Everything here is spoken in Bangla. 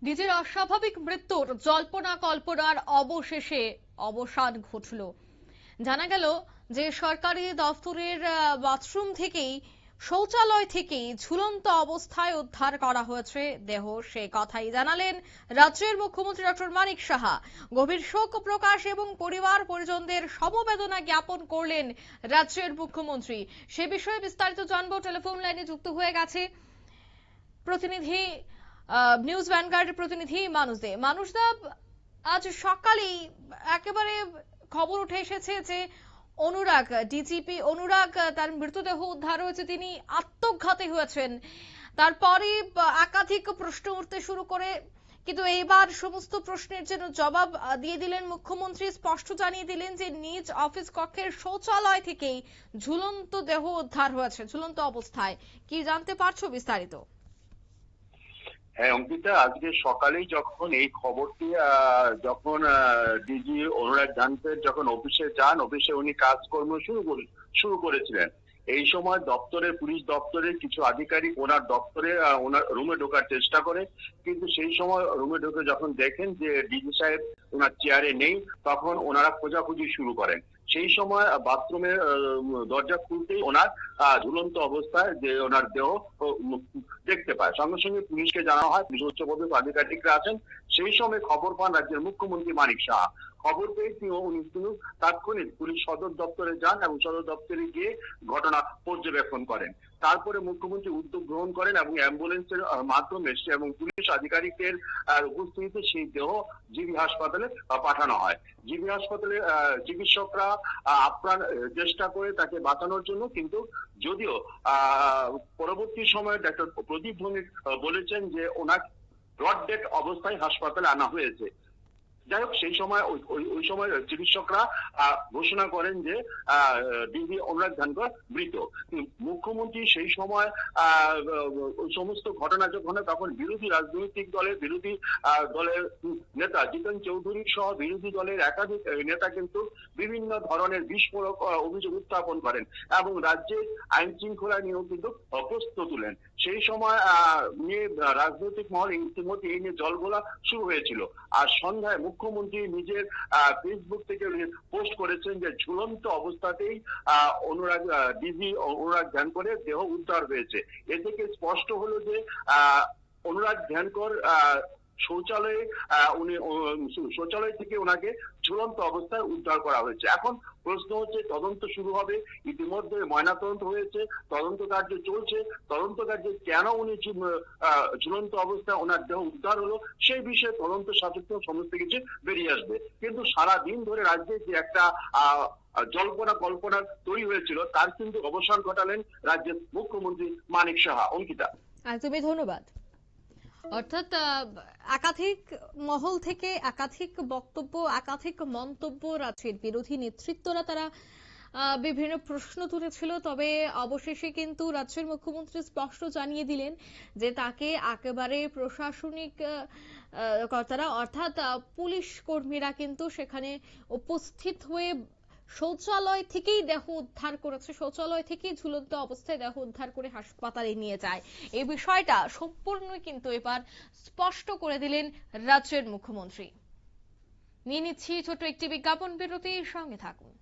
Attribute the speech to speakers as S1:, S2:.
S1: নিজের অস্বাভাবিক মৃত্যুর জল্পনা কল্পনার অবশেষে অবসান ঘটল। জানা গেল যে সরকারি দফতরের বাথরুম থেকেই শৌচালয় থেকেই ঝুলন্ত অবস্থায় উদ্ধার করা হয়েছে দেহ। সে কথাই জানালেন রাজ্যের মুখ্যমন্ত্রী ডক্টর মানিক সাহা। গভীর শোক প্রকাশ এবং পরিবার পরিজনদের সমবেদনা জ্ঞাপন করলেন রাজ্যের মুখ্যমন্ত্রী। সে বিষয়ে বিস্তারিত জানবো। টেলিফোন লাইনে যুক্ত হয়ে গেছে প্রতিনিধি নিউজ ভ্যানগার্ডের প্রতিনিধি মানুষদা, আজ সকালেই একেবারে খবর উঠে এসেছে যে অনুরাগ, ডিজিপি অনুরাগ, তার মৃতদেহ উদ্ধার হয়েছে। তিনি আত্মঘাতী হয়েছেন। তারপরে একাধিক প্রশ্ন উঠতে শুরু করে, কিন্তু এইবার সমস্ত প্রশ্নের যেন জবাব দিয়ে দিলেন মুখ্যমন্ত্রী। স্পষ্ট জানিয়ে দিলেন যে নিজ অফিস কক্ষের শৌচালয় থেকেই ঝুলন্ত দেহ উদ্ধার হয়েছে, ঝুলন্ত অবস্থায়। কি জানতে পারছো বিস্তারিত?
S2: হ্যাঁ অঙ্কিতা, আজকে সকালেই যখন এই খবরটি যখন ডিজি অনুরাগ ধানপের যখন অফিসে যান, অফিসে উনি কাজকর্ম শুরু করেছিলেন। এই সময় দপ্তরের পুলিশ দপ্তরের কিছু আধিকারিক ওনার দপ্তরে ওনার রুমে ঢোকার চেষ্টা করে, কিন্তু সেই সময় রুমে ঢুকে যখন দেখেন যে ডিজি সাহেব ওনার চেয়ারে নেই, তখন ওনারা খোঁজাখুঁজি শুরু করেন। সেই সময় বাথরুমের দরজা খুলতেই ওনার ঝুলন্ত অবস্থায় যে ওনার দেহ দেখতে পায়। সঙ্গে সঙ্গে পুলিশকে জানানো হয়, পুলিশ উচ্চপদস্থ আধিকারিকরা আছেন। সেই সময় খবর পান রাজ্যের মুখ্যমন্ত্রী মানিক সাহা। খবর পেয়ে উনি তাৎক্ষণিক পুলিশ সদর দপ্তরে যান এবং সদর দপ্তরে গিয়ে ঘটনা পর্যবেক্ষণ করেন। তারপরে মুখ্যমন্ত্রী উদ্যোগ গ্রহণ করেন এবং অ্যাম্বুলেন্সের মাধ্যমে এবং পুলিশ আধিকারিকের উপস্থিতিতে সেই দেহ জিবি হাসপাতালে পাঠানো হয়। জিবি হাসপাতালে চিকিৎসকরা আপ্রাণ চেষ্টা করে তাকে বাঁচানোর জন্য, কিন্তু যদিও পরবর্তী সময়ে ডাক্তার প্রদীপ ভৌমিক বলেছেন যে ওনার ব্রড ডেড অবস্থায় হাসপাতালে আনা হয়েছে। যাই হোক, সেই সময় ওই সময় চিকিৎসকরা ঘোষণা করেন যে ডিজি অনুরাগ ধানকর মৃত। মুখ্যমন্ত্রী সেই সময় ওই সমস্ত ঘটনা যখন হয়, তখন বিরোধী রাজনৈতিক বিরোধী দলের নেতা জিতেন চৌধুরী সহ বিরোধী দলের একাধিক নেতা কিন্তু বিভিন্ন ধরনের বিস্ফোরক অভিযোগ উত্থাপন করেন এবং রাজ্যের আইন শৃঙ্খলা নিয়েও কিন্তু প্রশ্ন তুলেন। সেই সময় নিয়ে রাজনৈতিক মহল ইতিমধ্যে এই নিয়ে জলঘোলা শুরু হয়েছিল। আর সন্ধ্যায় মুখ্যমন্ত্রী নিজের ফেসবুক থেকে পোস্ট করেছেন যে ঝুলন্ত অবস্থাতেই ডিজি অনুরাগ ধানকরের দেহ উদ্ধার হয়েছে। এ থেকে স্পষ্ট হলো যে অনুরাগ ধানকর শৌচালয় থেকে ওনাকে ঝুলন্ত অবস্থায় উদ্ধার করা হয়েছে। এখন প্রশ্ন হচ্ছে, তদন্ত শুরু হবে। ইতিমধ্যে ময়নাতদন্ত হয়েছে, তদন্ত কার্য চলছে। তদন্ত কার্যে কেন উনি ঝুলন্ত অবস্থায় ওনার দেহ উদ্ধার হলো সেই বিষয়ে তদন্ত সাপেক্ষে সমস্ত কিছু বেরিয়ে আসবে। কিন্তু সারা দিন ধরে রাজ্যে যে একটা জল্পনা কল্পনা তৈরি হয়েছিল, তার কিন্তু অবসান ঘটালেন রাজ্যের মুখ্যমন্ত্রী মানিক সাহা। অঙ্কিতা,
S1: তুমি ধন্যবাদ। অর্থাৎ একাধিক মহল থেকে একাধিক বক্তব্য, একাধিক মন্তব্য, রাজ্যের বিরোধী নেতৃত্বরা তারা বিভিন্ন প্রশ্ন তুলেছিল। তবে অবশেষে কিন্তু রাজ্যের মুখ্যমন্ত্রী স্পষ্ট জানিয়ে দিলেন যে তাকে একেবারে প্রশাসনিক কর্তারা অর্থাৎ পুলিশ কর্মীরা কিন্তু সেখানে উপস্থিত হয়ে শৌচালয় থেকেই দেহ উদ্ধার করেছে, শৌচালয় থেকেই ঝুলন্ত অবস্থায় দেহ উদ্ধার করে হাসপাতালে নিয়ে যায়। এই বিষয়টা সম্পূর্ণই কিন্তু এবার স্পষ্ট করে দিলেন রাজ্যের মুখ্যমন্ত্রী। নিয়ে নিচ্ছি ছোট একটি বিজ্ঞাপন বিরতি, সঙ্গে থাকুন।